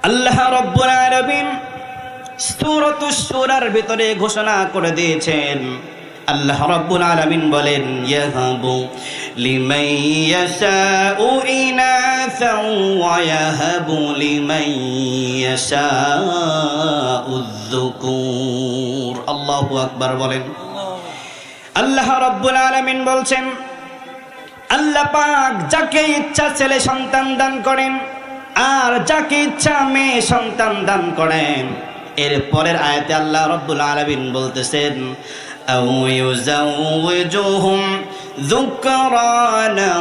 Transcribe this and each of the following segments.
আল্লাহ রাব্বুল আলামিন সূরাতুশ শূরার ভিতরে ঘোষণা করে দিয়েছেন। আল্লাহ রাব্বুল আলামিন বলেন, ইয়াহাবু লিমান ইয়াশাউ ইনাসা ওয়া ইয়াহাবু লিমান ইয়াশাউ যুকুর। আল্লাহু আকবার বলেন। আল্লাহ রাব্বুল আলামিন বলছেন, আল্লাহ পাক যাকে ইচ্ছা ছেলে সন্তান দান করেন আর যাকে ইচ্ছা মেয়ে সন্তান দান করেন। এর পরের আয়াতে আল্লাহ রাব্বুল আলামিন বলতেছেন, আও ইউযাউযুহুম যুকরানা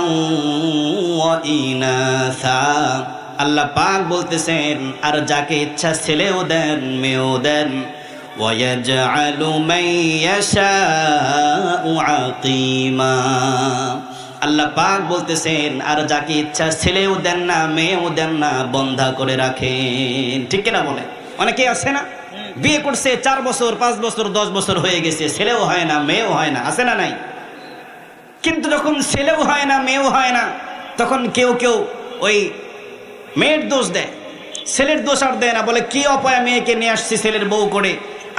ওয়া ইনাসা। আল্লাহ পাক বলতেছেন, আর যাকে ইচ্ছা ছেলেও দেন মেয়েও দেন। ওয়া ইয়াজআলু মান ইয়াশাউ আকিমা। আল্লাহ পাক বলতেছেন, আর যাকে ইচ্ছা ছেলেও দেন না মেয়েও দেন না, বন্ধা করে রাখেন। ঠিক কিনা বলে? অনেকে আছে না, বিয়ে করছে 4 বছর 5 বছর 10 বছর হয়ে গেছে, ছেলেও হয় না মেয়েও হয় না, আছে না নাই? কিন্তু যখন ছেলেও হয় না মেয়েও হয় না, তখন কেউ কেউ ওই মেয়ের দোষ দেয়, ছেলের দোষ আর দেয় না। বলে কি অপয়া মেয়েকে নিয়ে আসছি ছেলের বউ করে,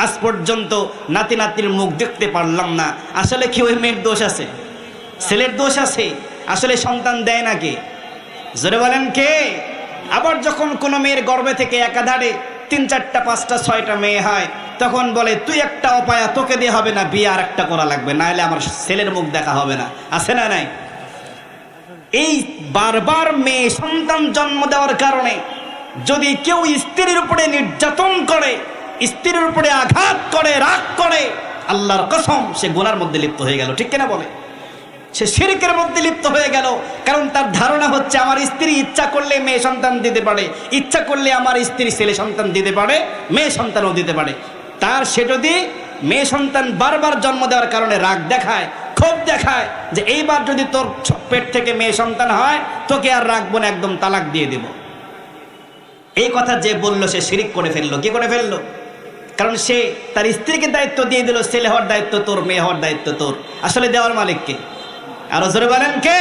আজ পর্যন্ত নাতি নাতির মুখ দেখতে পারলাম না। আসলে কি ওই মেয়ের দোষ আছে? ছেলের দোষ আছে। আসলে সন্তান দেয় না কে? জোরে বলেন কে? আবার যখন কোনো মেয়ের গর্ভে থেকে একাধারে 3 4টা 5টা 6টা মেয়ে হয়, তখন বলে তুই একটা অপায়া, তোকে দিয়ে হবে না, বিয়ে আর একটা করা লাগবে, না হলে আমার ছেলের মুখ দেখা হবে না। আছে না নাই? এই বারবার মেয়ে সন্তান জন্ম দেওয়ার কারণে যদি কেউ স্ত্রীর উপরে নির্যাতন করে, স্ত্রীর উপরে আঘাত করে, রাগ করে, আল্লাহর কসম সে গুনার মধ্যে লিপ্ত হয়ে গেল। ঠিক কিনা বলে? সে শিরকের মধ্যে লিপ্ত হয়ে গেল। কারণ তার ধারণা হচ্ছে আমার স্ত্রী ইচ্ছা করলে মেয়ে সন্তান দিতে পারে, ইচ্ছা করলে আমার স্ত্রী ছেলে সন্তান দিতে পারে, মেয়ে সন্তানও দিতে পারে। তার সে যদি মেয়ে সন্তান বারবার জন্ম দেওয়ার কারণে রাগ দেখায়, ক্ষোভ দেখায়, যে এইবার যদি তোর পেট থেকে মেয়ে সন্তান হয় তোকে আর রাখবো না, একদম তালাক দিয়ে দেব, এই কথা যে বলল সে শিরিক করে ফেললো। কি করে ফেললো? কারণ সে তার স্ত্রীকে দায়িত্ব দিয়ে দিল, ছেলে হওয়ার দায়িত্ব তোর, মেয়ে হওয়ার দায়িত্ব তোর। আসলে দেওয়ার মালিক কে? আরো জোরে বলেন কে?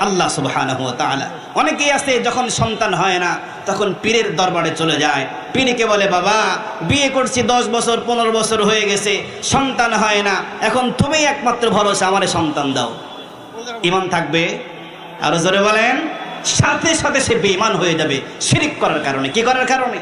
আল্লাহ সুবহানাহু ওয়া তাআলা। অনেকেই আছে যখন সন্তান হয় না তখন পীরের দরবারে চলে যায়, পীরকে বলে, বাবা বিয়ে করছি 10 বছর 15 বছর হয়ে গেছে, সন্তান হয় না, এখন তুমি একমাত্র ভরসা, আমারে সন্তান দাও। ঈমান থাকবে? আরো জোরে বলেন। সাথে সাথে সে বেঈমান হয়ে যাবে শিরক করার কারণে। কি করার কারণে?